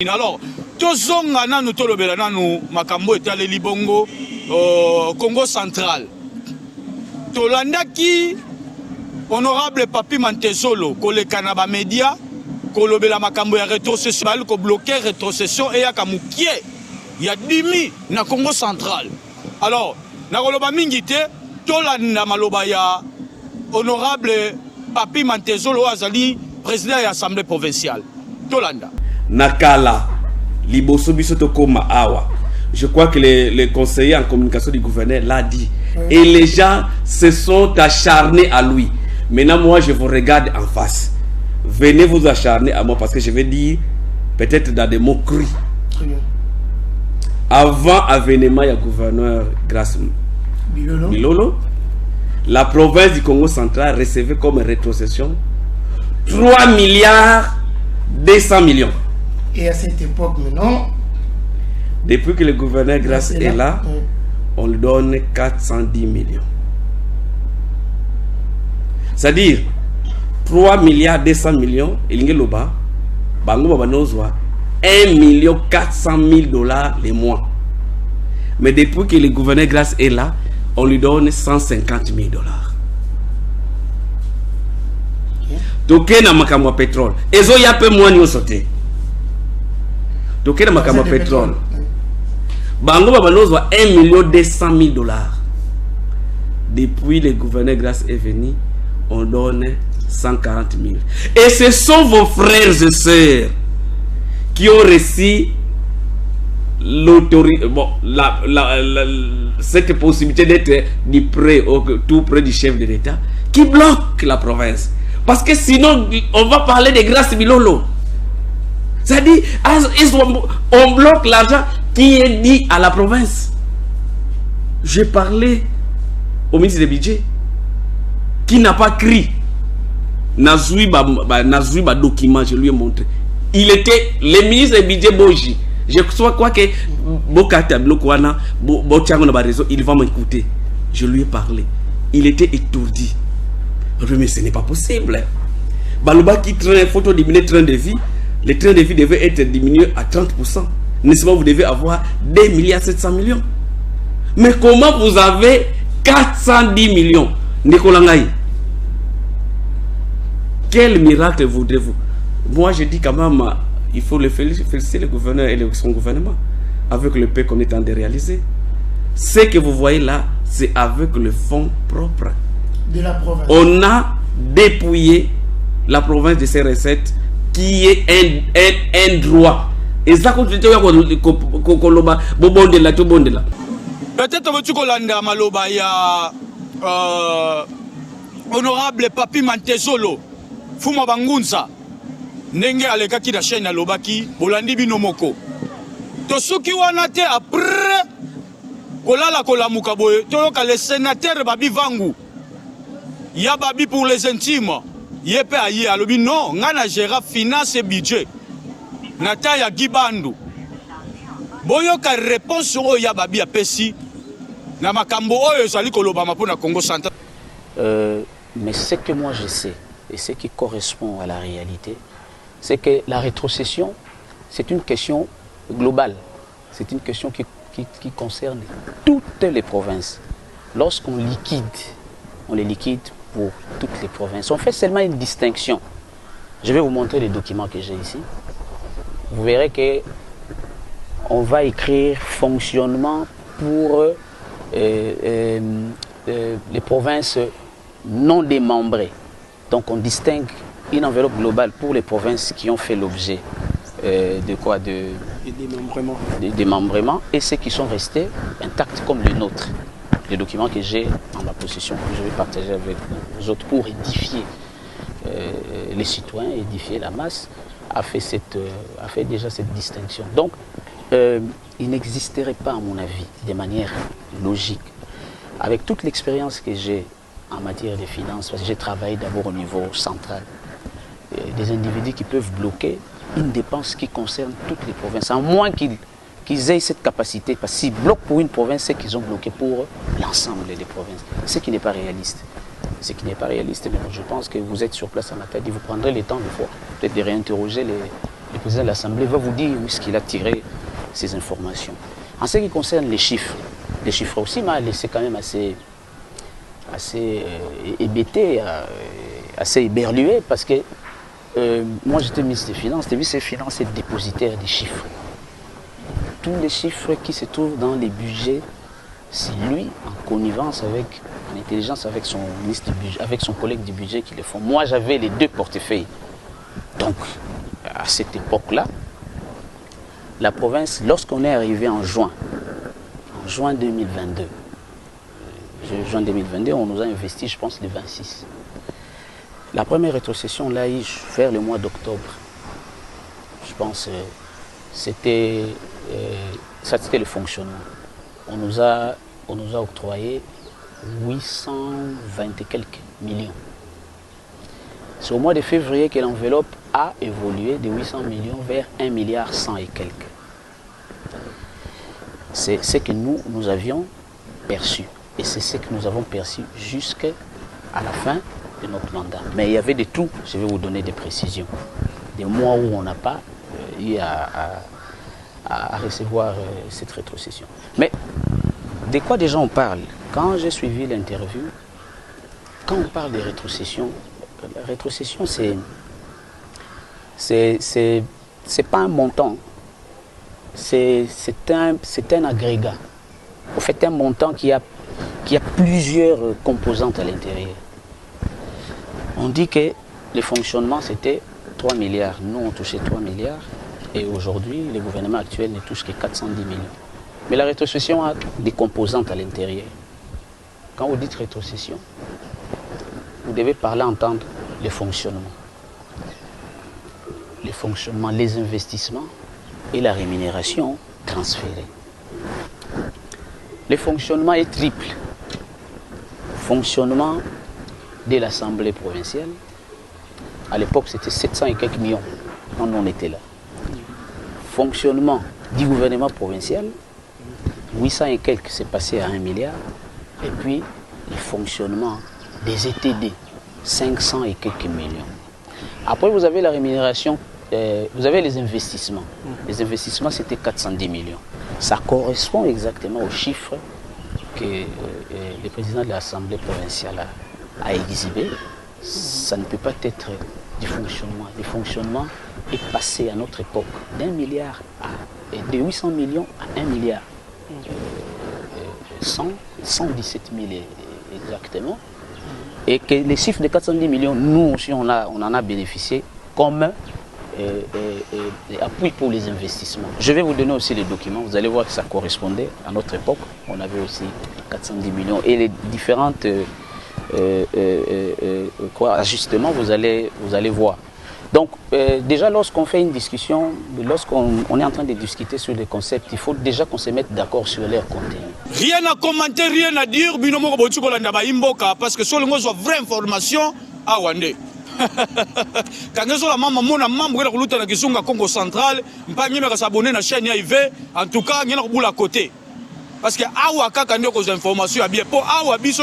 Alors, tozonga nanu tolobela nanu makambo etale libongo Congo central. Tolandaki honorable Papi Mantezolo koleka ba média kolobela makambo ya rétrocession ko bloquer rétrocession et ya kamukie ya dimi na Congo central. Alors, na koloba mingi te tolanda maloba ya honorable Papi Mantezolo azali président de l'Assemblée provinciale. Tolanda. Nakala, Liboso Bisoto Koma Awa. Je crois que les conseillers en communication du gouverneur l'a dit. Et les gens se sont acharnés à lui. Maintenant, moi, je vous regarde en face. Venez vous acharner à moi parce que je vais dire, peut-être dans des mots crus. Avant avènement, il y a gouverneur Grace Bilolo. La province du Congo central recevait comme rétrocession 3 milliards 200 millions. Et à cette époque, maintenant, depuis que le gouverneur Grace est là, on lui donne 410 millions. C'est-à-dire, 3 milliards 200 millions, il y a 1 million 400 000 dollars les mois. Mais depuis que le gouverneur Grace est là, on lui donne 150 000 dollars. Donc, il y a un pétrole. Et il y a un peu moins de sauter. Donc, il y a un pétrole. Bango Babanoz 1 million 200 000 dollars. Depuis le gouverneur Grace est venu, on donne 140 000. Et ce sont vos frères et sœurs qui ont reçu l'autorité, bon, cette possibilité d'être tout près du chef de l'État, qui bloque la province. Parce que sinon, on va parler de Grace Bilolo. C'est-à-dire, on bloque l'argent qui est dit à la province. J'ai parlé au ministre du budget qui n'a pas crié. Nazoui document, je lui ai montré. Il était le ministre du budget Boji. Je crois que il va m'écouter. Je lui ai parlé. Il était étourdi. Mais ce n'est pas possible. Balouba qui traîne photo diminuer train de vie. Le train de vie devait être diminué à 30%. N'est-ce pas, vous devez avoir 2 milliards 700 millions. Mais comment vous avez 410 millions? Nicolas Ngaï, quel miracle voudrez-vous? Moi, je dis quand même, il faut le féliciter le gouverneur et son gouvernement avec le paix qu'on est en train de réaliser. Ce que vous voyez là, c'est avec le fonds propre de la province. On a dépouillé la province de ses recettes qui est un droit. Et ça, peut-être que tu kolanda maloba ya honorable Papi Mantezolo Fuma Bangunza ndenge alekaki na chaîne alobaki bolandi bino moko to soki wana te après kolala kolamuka boye toyoka le sénateur Babi Vangu ya Babi pour les intimes yepe aye alobi non ngana gérera finance et budget nata ya Gibandu boyoka réponse oyo ya Babi apesi na makambo oyo ezali kolobama pona Congo central. Mais ce que moi je sais et ce qui correspond à la réalité, c'est que la rétrocession, c'est une question globale. C'est une question qui concerne toutes les provinces. Lorsqu'on liquide, on les liquide pour toutes les provinces. On fait seulement une distinction. Je vais vous montrer les documents que j'ai ici. Vous verrez que on va écrire fonctionnement pour les provinces non démembrées. Donc on distingue une enveloppe globale pour les provinces qui ont fait l'objet de quoi? De démembrement et ceux qui sont restés intacts comme le nôtre. Les documents que j'ai en ma possession, que je vais partager avec vous autres pour édifier les citoyens, édifier la masse, a fait déjà cette distinction. Donc, il n'existerait pas, à mon avis, de manière logique, avec toute l'expérience que j'ai en matière de finances, parce que j'ai travaillé d'abord au niveau central, des individus qui peuvent bloquer une dépense qui concerne toutes les provinces, à moins qu'ils aient cette capacité, parce qu'ils bloquent pour une province, c'est qu'ils ont bloqué pour l'ensemble des provinces, ce qui n'est pas réaliste. Ce qui n'est pas réaliste, mais je pense que vous êtes sur place en Acadie, vous prendrez le temps de fois, peut-être de réinterroger le président de l'Assemblée va vous dire où est-ce qu'il a tiré ces informations. En ce qui concerne les chiffres aussi m'a laissé quand même assez hébété, assez éberlué, parce que moi j'étais ministre des Finances. Le ministre des Finances est dépositaire des chiffres. Tous les chiffres qui se trouvent dans les budgets, c'est lui, en connivence avec, en intelligence avec son ministre du budget, avec son collègue du budget qui les font. Moi j'avais les deux portefeuilles. Donc, à cette époque-là, la province, lorsqu'on est arrivé en juin 2022, on nous a investi, je pense, le 26. La première rétrocession, là, vers le mois d'octobre, je pense, c'était le fonctionnement. On nous a octroyé 820 et quelques millions. C'est au mois de février que l'enveloppe a évolué de 800 millions vers 1 milliard 100 et quelques. C'est ce que nous avions perçu. Et c'est ce que nous avons perçu jusqu'à la fin de notre mandat. Mais il y avait de tout, je vais vous donner des précisions. Des mois où on n'a pas eu à recevoir cette rétrocession. Mais de quoi déjà on parle? Quand j'ai suivi l'interview, quand on parle de rétrocession, la rétrocession c'est pas un montant, c'est un agrégat. En fait, un montant qui a plusieurs composantes à l'intérieur. On dit que le fonctionnement c'était 3 milliards. Nous on touchait 3 milliards et aujourd'hui le gouvernement actuel ne touche que 410 millions. Mais la rétrocession a des composantes à l'intérieur. Quand vous dites rétrocession, vous devez parler, entendre le fonctionnement. Le fonctionnement, les investissements et la rémunération transférée. Le fonctionnement est triple. Fonctionnement de l'Assemblée provinciale. À l'époque, c'était 700 et quelques millions. On était là. Fonctionnement du gouvernement provincial. 800 et quelques, c'est passé à 1 milliard. Et puis, le fonctionnement des ETD. 500 et quelques millions. Après, vous avez la rémunération, vous avez les investissements. Les investissements, c'était 410 millions. Ça correspond exactement aux chiffres que le président de l'Assemblée provinciale a exhibé. Ça ne peut pas être du fonctionnement. Le fonctionnement est passé à notre époque d'1 milliard de 800 millions à 1 milliard. 117 000 exactement. Et que les chiffres de 410 millions, nous aussi, on en a bénéficié comme appui pour les investissements. Je vais vous donner aussi les documents. Vous allez voir que ça correspondait à notre époque. On avait aussi 410 millions. Et les différentes ajustements, vous allez voir. Donc, déjà, lorsqu'on fait une discussion, lorsqu'on est en train de discuter sur les concepts, il faut déjà qu'on se mette d'accord sur leur contenu. Rien à commenter, rien à dire, parce que sur le mot, vraie information à Wande. Quand on a membre de la Congo central, on s'abonner à la chaîne IV, en tout cas, on a à côté. Parce que awa kaka ndeko za information ya bien po awa biso